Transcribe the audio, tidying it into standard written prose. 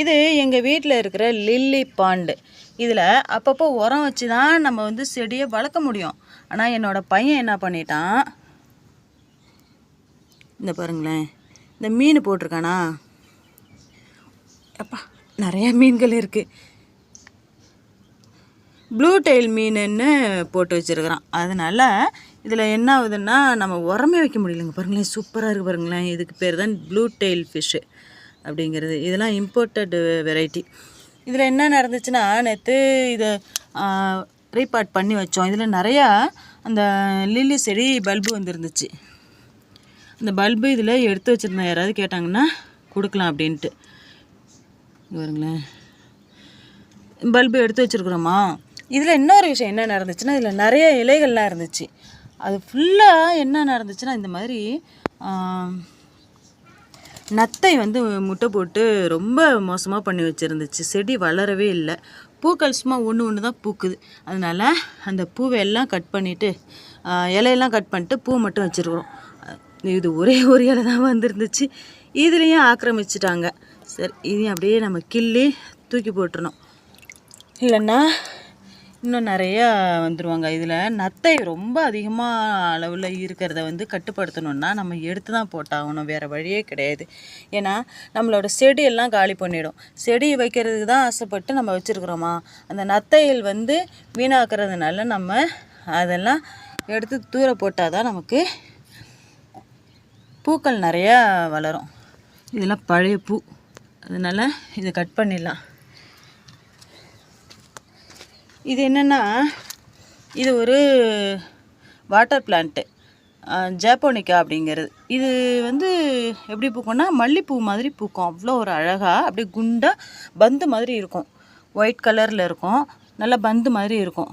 இது எங்கள் வீட்டில் இருக்கிற லில்லி பாண்டு. இதில் அப்பப்போ உரம் வச்சு தான் நம்ம வந்து செடியை வளர்க்க முடியும். ஆனால் என்னோடய பையன் என்ன பண்ணிட்டான், இந்த பாருங்களேன், இந்த மீன் போட்டிருக்கானா, அப்பா நிறையா மீன்கள் இருக்குது. ப்ளூ டெயில் மீனுன்னு போட்டு வச்சுருக்குறான். அதனால் இதில் என்ன ஆகுதுன்னா நம்ம உரமே வைக்க முடியலைங்க. பாருங்களேன், சூப்பராக இருக்குது பாருங்களேன். இதுக்கு பேர் தான் ப்ளூ டெயில் ஃபிஷ்ஷு அப்படிங்கிறது. இதெல்லாம் இம்போர்ட்டட் வெரைட்டி. இதில் என்ன நடந்துச்சுன்னா, நேற்று இதை ரீபார்ட் பண்ணி வச்சோம். இதில் நிறையா அந்த லில்லி செடி பல்பு வந்துருந்துச்சு. அந்த பல்பு இதில் எடுத்து வச்சுருந்தேன். யாராவது கேட்டாங்கன்னா கொடுக்கலாம் அப்படின்ட்டு. பாருங்களேன், பல்பு எடுத்து வச்சுருக்குறோமா. இதில் இன்னொரு விஷயம் என்ன நடந்துச்சுன்னா, இதில் நிறைய இலைகள்லாம் இருந்துச்சு. அது ஃபுல்லாக என்ன நடந்துச்சுன்னா, இந்த மாதிரி நத்தை வந்து முட்டை போட்டு ரொம்ப மோசமாக பண்ணி வச்சுருந்துச்சு. செடி வளரவே இல்லை. பூக்கள் சும்மா ஒன்று தான் பூக்குது. அதனால் அந்த பூவை எல்லாம் கட் பண்ணிவிட்டு, இலையெல்லாம் கட் பண்ணிட்டு பூ மட்டும் வச்சுருக்குறோம். இது ஒரே ஒரு இலை தான் வந்துருந்துச்சு. இதுலேயும் ஆக்கிரமிச்சிட்டாங்க. சரி, இதையும் அப்படியே நம்ம கிள்ளி தூக்கி போட்டுருணும், இல்லைன்னா இன்னும் நிறையா வந்துடுவாங்க. இதில் நத்தை ரொம்ப அதிகமாக அளவில் இருக்கிறத வந்து கட்டுப்படுத்தணுன்னா நம்ம எடுத்து தான் போட்டாகணும். வேறு வழியே கிடையாது. ஏன்னா நம்மளோட செடியெல்லாம் காலி பண்ணிடும். செடி வைக்கிறதுக்கு தான் ஆசைப்பட்டு நம்ம வச்சுருக்குறோமா, அந்த நத்தைகள் வந்து வீணாக்கிறதுனால நம்ம அதெல்லாம் எடுத்து தூர போட்டால் தான் நமக்கு பூக்கள் நிறையா வளரும். இதெல்லாம் பழைய பூ, அதனால் இதை கட் பண்ணிடலாம். இது என்னென்னா, இது ஒரு வாட்டர் பிளான்ட்டு, ஜாப்போனிக்கா அப்படிங்கிறது. இது வந்து எப்படி பூக்கும்னா, மல்லிப்பூ மாதிரி பூக்கும். அவ்வளோ ஒரு அழகாக அப்படியே குண்டாக பந்து மாதிரி இருக்கும். ஒயிட் கலரில் இருக்கும். நல்லா பந்து மாதிரி இருக்கும்.